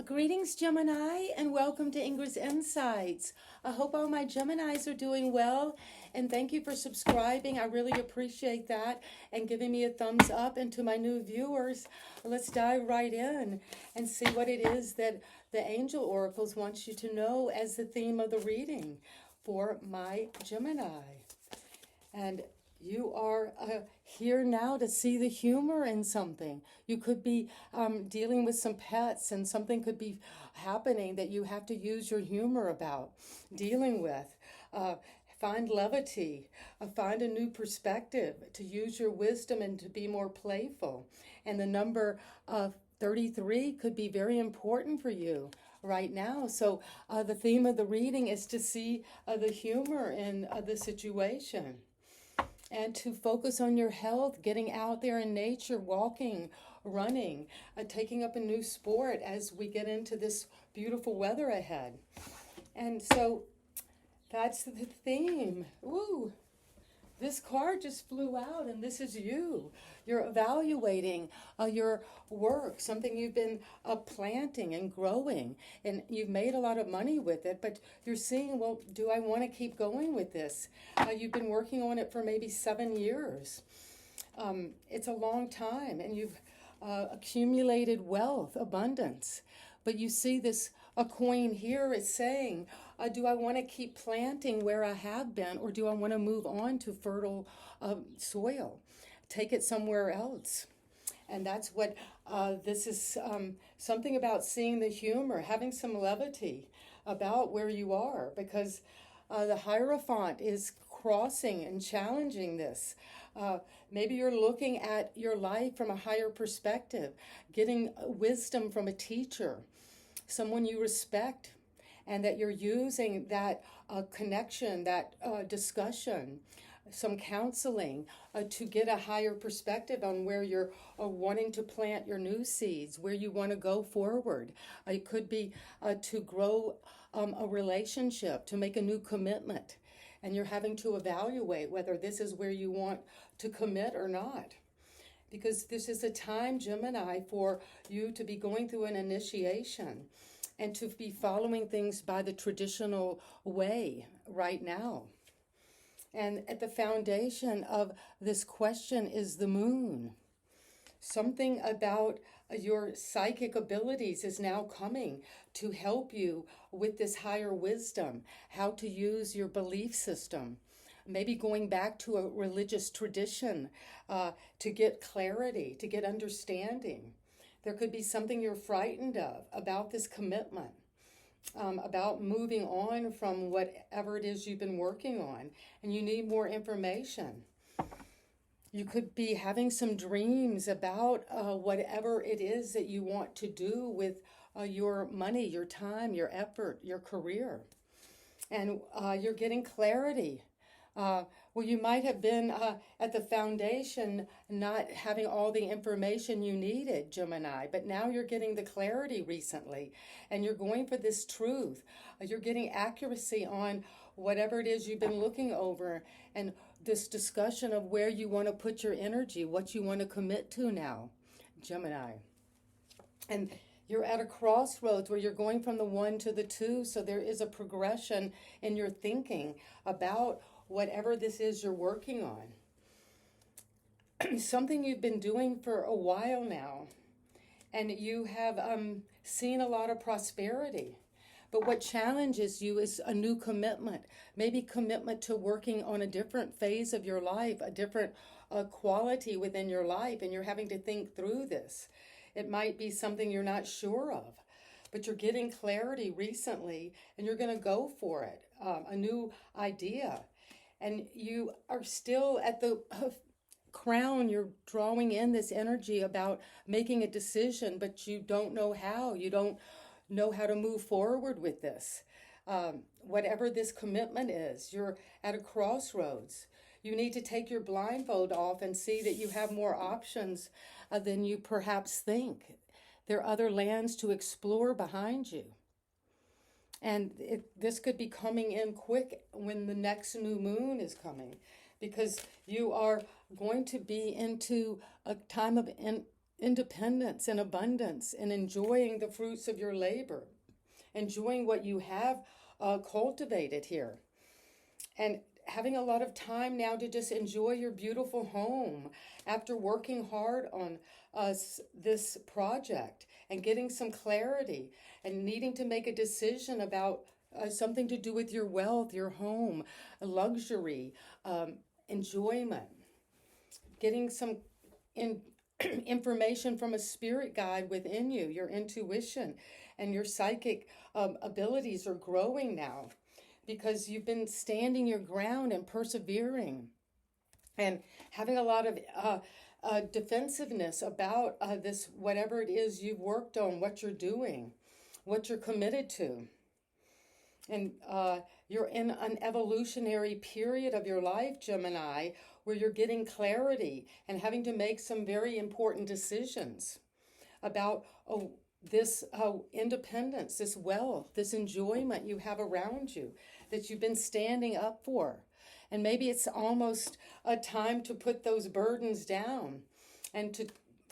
Greetings, Gemini, and welcome to Ingrid's Insights. I hope all my Geminis are doing well, and thank you for subscribing. I really appreciate that and giving me a thumbs up. And to my new viewers, let's dive right in and see what it is that the angel oracles want you to know as the theme of the reading for my Gemini. And you are here now to see the humor in something. You could be dealing with some pets, and something could be happening that you have to use your humor about dealing with. Find levity, find a new perspective, to use your wisdom and to be more playful. And the number 33 could be very important for you right now. So the theme of the reading is to see the humor in the situation. And to focus on your health, getting out there in nature, walking, running, taking up a new sport as we get into this beautiful weather ahead. And so that's the theme. Ooh, this card just flew out, and this is you. You're evaluating your work, something you've been planting and growing, and you've made a lot of money with it, but you're seeing, well, do I want to keep going with this? You've been working on it for maybe 7 years. It's a long time, and you've accumulated wealth, abundance, but you see this, a coin here is saying, do I want to keep planting where I have been, or do I want to move on to fertile soil, take it somewhere else? And that's what this is, something about seeing the humor, having some levity about where you are, because the Hierophant is crossing and challenging this. Maybe you're looking at your life from a higher perspective, getting wisdom from a teacher, someone you respect, and that you're using that connection, that discussion, some counseling to get a higher perspective on where you're wanting to plant your new seeds, where you want to go forward. It could be to grow a relationship, to make a new commitment, and you're having to evaluate whether this is where you want to commit or not. Because this is a time, Gemini, for you to be going through an initiation and to be following things by the traditional way right now. And at the foundation of this question is the moon. Something about your psychic abilities is now coming to help you with this higher wisdom, how to use your belief system. Maybe going back to a religious tradition to get clarity, to get understanding. There could be something you're frightened of about this commitment, about moving on from whatever it is you've been working on, and you need more information. You could be having some dreams about whatever it is that you want to do with your money, your time, your effort, your career. And you're getting clarity. Well, you might have been at the foundation not having all the information you needed, Gemini, but now you're getting the clarity recently, and you're going for this truth. You're getting accuracy on whatever it is you've been looking over, and this discussion of where you want to put your energy, what you want to commit to now, Gemini. And you're at a crossroads where you're going from the 1 to the 2, so there is a progression in your thinking about whatever this is you're working on. Something you've been doing for a while now, and you have seen a lot of prosperity. But what challenges you is a new commitment, maybe commitment to working on a different phase of your life, a different quality within your life, and you're having to think through this. It might be something you're not sure of, but you're getting clarity recently, and you're going to go for it, a new idea. And you are still at the crown, you're drawing in this energy about making a decision, but you don't know how. You don't know how to move forward with this. Whatever this commitment is, you're at a crossroads. You need to take your blindfold off and see that you have more options than you perhaps think. There are other lands to explore behind you. And this could be coming in quick when the next new moon is coming, because you are going to be into a time of independence and abundance and enjoying the fruits of your labor, enjoying what you have cultivated here, and having a lot of time now to just enjoy your beautiful home after working hard on this project and getting some clarity and needing to make a decision about something to do with your wealth, your home, luxury, enjoyment, getting some information from a spirit guide within you. Your intuition and your psychic abilities are growing now because you've been standing your ground and persevering and having a lot of defensiveness about this, whatever it is you've worked on, what you're doing, what you're committed to. And you're in an evolutionary period of your life, Gemini, where you're getting clarity and having to make some very important decisions about this independence, this wealth, this enjoyment you have around you that you've been standing up for. And maybe it's almost a time to put those burdens down and to,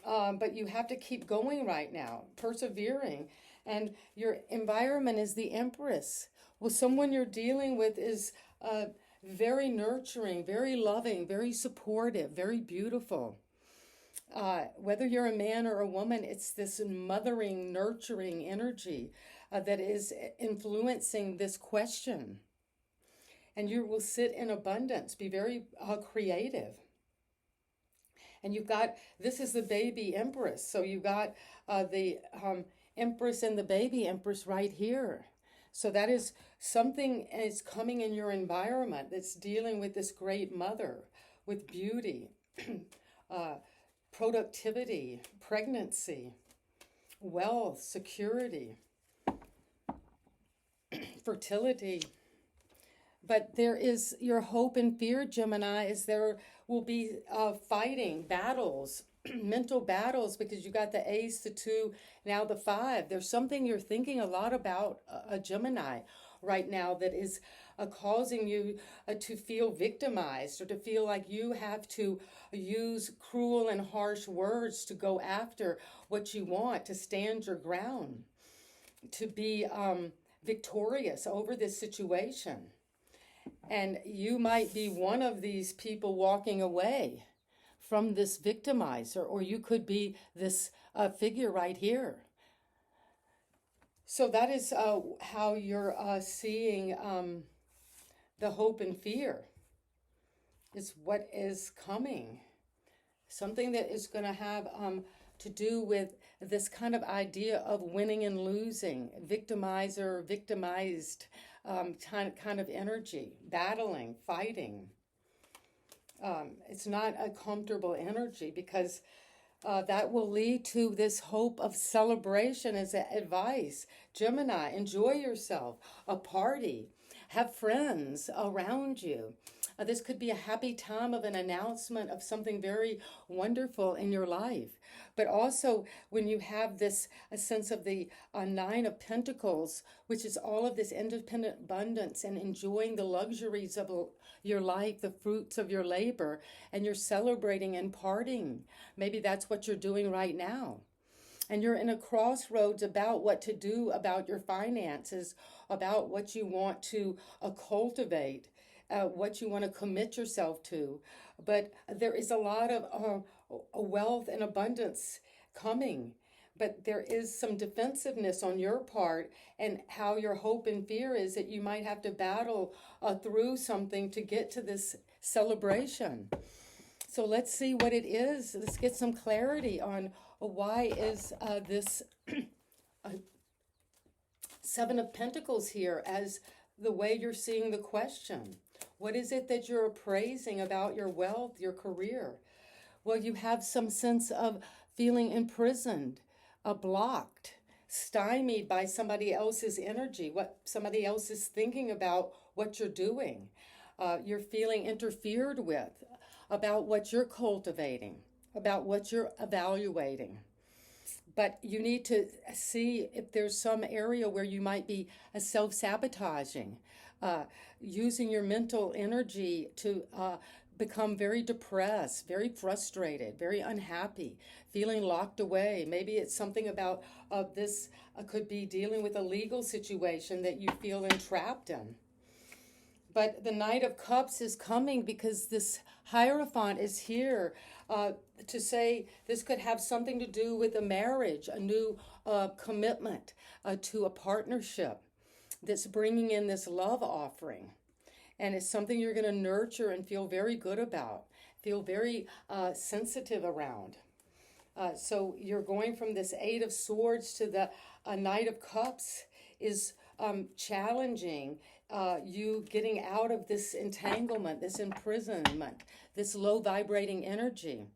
but you have to keep going right now, persevering. And your environment is the Empress. Well, someone you're dealing with is very nurturing, very loving, very supportive, very beautiful. Whether you're a man or a woman, it's this mothering, nurturing energy that is influencing this question. And you will sit in abundance, be very creative. And you've got, this is the baby Empress. So you've got the Empress and the baby Empress right here. So that is something is coming in your environment that's dealing with this great mother, with beauty, productivity, pregnancy, wealth, security, fertility. But there is your hope and fear, Gemini, is there will be fighting, battles, mental battles, because you got the ace, the 2, now the 5. There's something you're thinking a lot about, a Gemini, right now that is causing you to feel victimized or to feel like you have to use cruel and harsh words to go after what you want, to stand your ground, to be victorious over this situation. And you might be one of these people walking away from this victimizer, or you could be this figure right here. So that is how you're seeing the hope and fear. It's what is coming. Something that is going to have to do with this kind of idea of winning and losing, victimizer, victimized kind of energy, battling, fighting. It's not a comfortable energy because that will lead to this hope of celebration as advice. Gemini, enjoy yourself, a party, have friends around you. This could be a happy time of an announcement of something very wonderful in your life. But also when you have this a sense of the 9 of Pentacles, which is all of this independent abundance and enjoying the luxuries of your life, the fruits of your labor, and you're celebrating and partying. Maybe that's what you're doing right now. And you're in a crossroads about what to do about your finances, about what you want to cultivate. What you want to commit yourself to. But there is a lot of wealth and abundance coming. But there is some defensiveness on your part, and how your hope and fear is that you might have to battle through something to get to this celebration. So let's see what it is. Let's get some clarity on why is this 7 of Pentacles here as the way you're seeing the question. What is it that you're appraising about your wealth, your career? Well, you have some sense of feeling imprisoned, blocked, stymied by somebody else's energy, what somebody else is thinking about what you're doing. You're feeling interfered with about what you're cultivating, about what you're evaluating. But you need to see if there's some area where you might be self-sabotaging, using your mental energy to become very depressed, very frustrated, very unhappy, feeling locked away. Maybe it's something about this could be dealing with a legal situation that you feel entrapped in. But the Knight of Cups is coming because this Hierophant is here to say this could have something to do with a marriage, a new commitment to a partnership that's bringing in this love offering. And it's something you're going to nurture and feel very good about, feel very sensitive around. So you're going from this Eight of Swords to the Knight of Cups is challenging you getting out of this entanglement, this imprisonment, this low vibrating energy,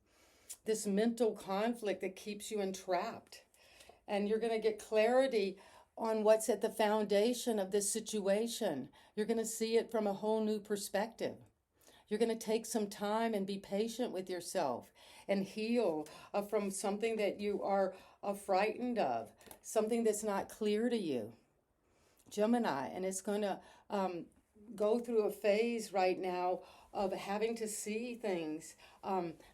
this mental conflict that keeps you entrapped. And you're going to get clarity on what's at the foundation of this situation. You're going to see it from a whole new perspective. You're going to take some time and be patient with yourself and heal from something that you are frightened of, something that's not clear to you. Gemini, and it's going to go through a phase right now of having to see things,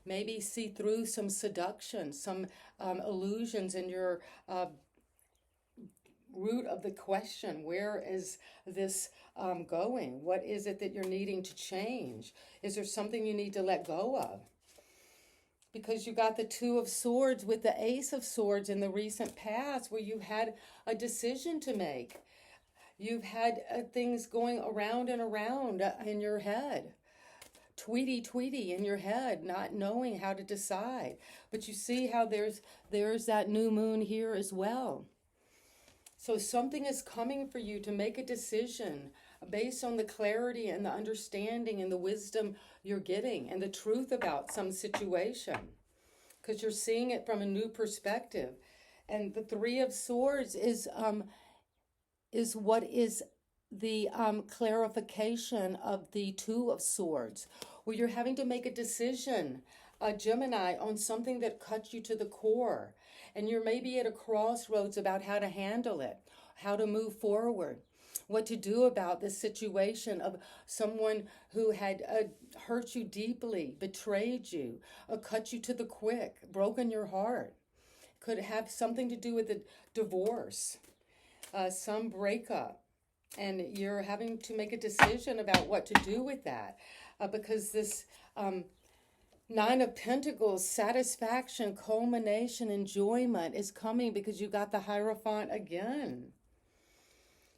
maybe see through some seduction, some illusions in your root of the question. Where is this going? What is it that you're needing to change? Is there something you need to let go of? Because you got the Two of Swords with the Ace of Swords in the recent past where you had a decision to make. You've had things going around and around in your head. Tweety in your head, not knowing how to decide. But you see how there's that new moon here as well. So something is coming for you to make a decision based on the clarity and the understanding and the wisdom you're getting and the truth about some situation. Because you're seeing it from a new perspective. And the Three of Swords is what is the clarification of the Two of Swords, where you're having to make a decision, Gemini, on something that cuts you to the core. And you're maybe at a crossroads about how to handle it, how to move forward, what to do about this situation of someone who had hurt you deeply, betrayed you, cut you to the quick, broken your heart. Could have something to do with a divorce, some breakup. And you're having to make a decision about what to do with that. Because this Nine of Pentacles, satisfaction, culmination, enjoyment is coming because you got the Hierophant again.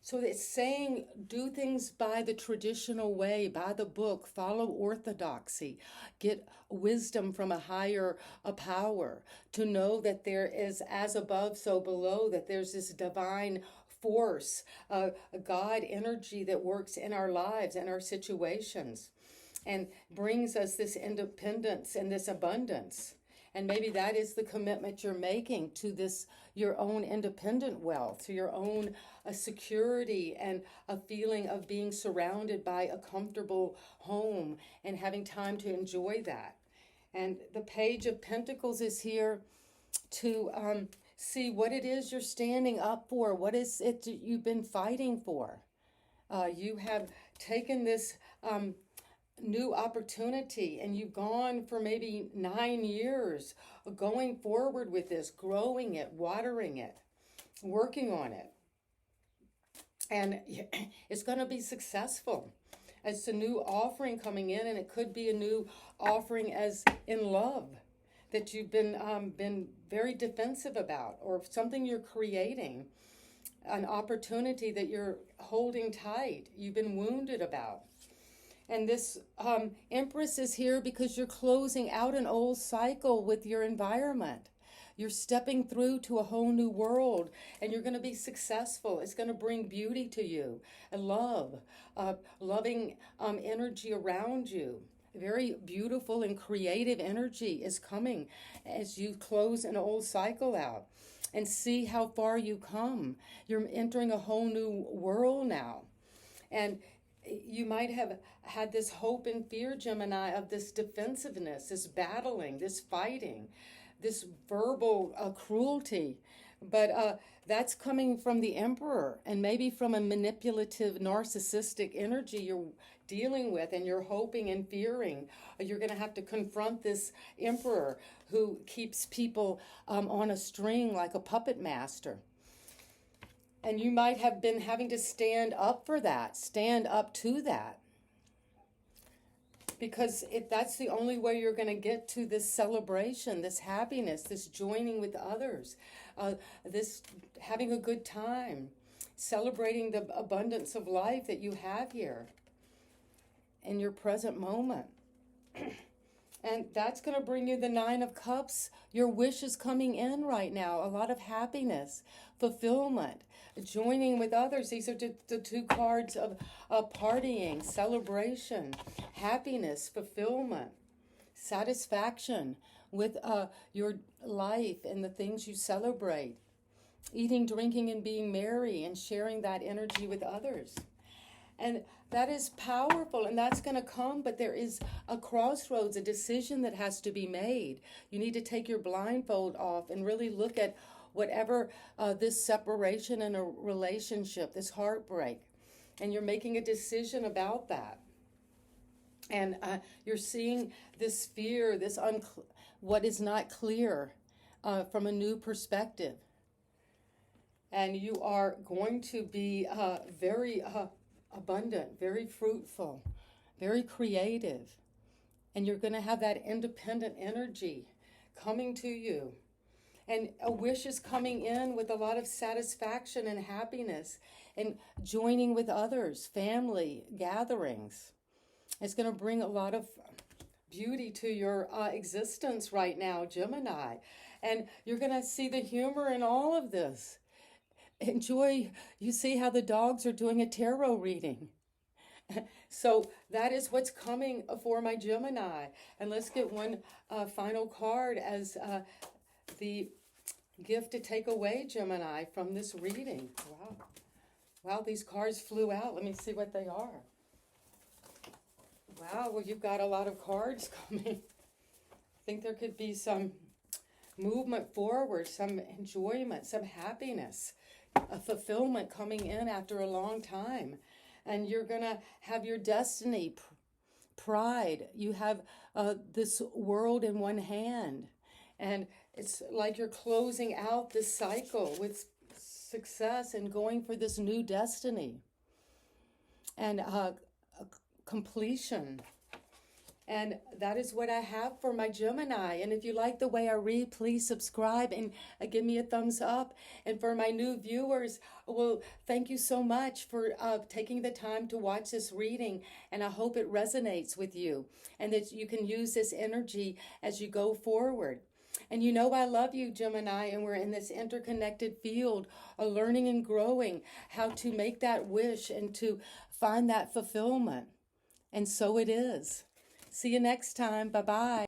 So it's saying do things by the traditional way, by the book, follow orthodoxy, get wisdom from a higher power, to know that there is as above, so below, that there's this divine force, a God energy that works in our lives and our situations and brings us this independence and this abundance. And maybe that is the commitment you're making to this, your own independent wealth, to your own security and a feeling of being surrounded by a comfortable home and having time to enjoy that. And the Page of Pentacles is here to see what it is you're standing up for. What is it that you've been fighting for? You have taken this new opportunity and you've gone for maybe 9 years going forward with this, growing it, watering it, working on it. And it's going to be successful. It's a new offering coming in, and it could be a new offering as in love that you've been very defensive about, or something you're creating, an opportunity that you're holding tight, you've been wounded about. And this Empress is here because you're closing out an old cycle with your environment. You're stepping through to a whole new world, and you're going to be successful. It's going to bring beauty to you, and love, loving energy around you. Very beautiful and creative energy is coming as you close an old cycle out and see how far you come. You're entering a whole new world now. And you might have had this hope and fear, Gemini, of this defensiveness, this battling, this fighting, this verbal cruelty. But that's coming from the Emperor, and maybe from a manipulative, narcissistic energy you're dealing with and you're hoping and fearing. You're going to have to confront this emperor who keeps people on a string like a puppet master. And you might have been having to stand up for that, stand up to that. Because if that's the only way you're going to get to this celebration, this happiness, this joining with others, this having a good time, celebrating the abundance of life that you have here in your present moment. And that's going to bring you the Nine of Cups. Your wish is coming in right now. A lot of happiness, fulfillment, joining with others. These are the two cards of partying, celebration, happiness, fulfillment, satisfaction with your life and the things you celebrate. Eating, drinking, and being merry and sharing that energy with others. And that is powerful, and that's going to come, but there is a crossroads, a decision that has to be made. You need to take your blindfold off and really look at whatever this separation in a relationship, this heartbreak, and you're making a decision about that. And you're seeing this fear, this what is not clear from a new perspective. And you are going to be very abundant, very fruitful, very creative. And you're going to have that independent energy coming to you. And a wish is coming in with a lot of satisfaction and happiness and joining with others, family, gatherings. It's going to bring a lot of beauty to your existence right now, Gemini. And you're going to see the humor in all of this. Enjoy, you see how the dogs are doing a tarot reading. So that is what's coming for my Gemini. And let's get one final card as the gift to take away, Gemini, from this reading. Wow. Wow, these cards flew out. Let me see what they are. Wow, well, you've got a lot of cards coming. I think there could be some movement forward, some enjoyment, some happiness, a fulfillment coming in after a long time. And you're going to have your destiny, pride. You have this world in one hand. And it's like you're closing out this cycle with success and going for this new destiny. And completion. And that is what I have for my Gemini. And if you like the way I read, please subscribe and give me a thumbs up. And for my new viewers, well, thank you so much for taking the time to watch this reading. And I hope it resonates with you and that you can use this energy as you go forward. And you know I love you, Gemini, and we're in this interconnected field of learning and growing how to make that wish and to find that fulfillment. And so it is. See you next time. Bye-bye.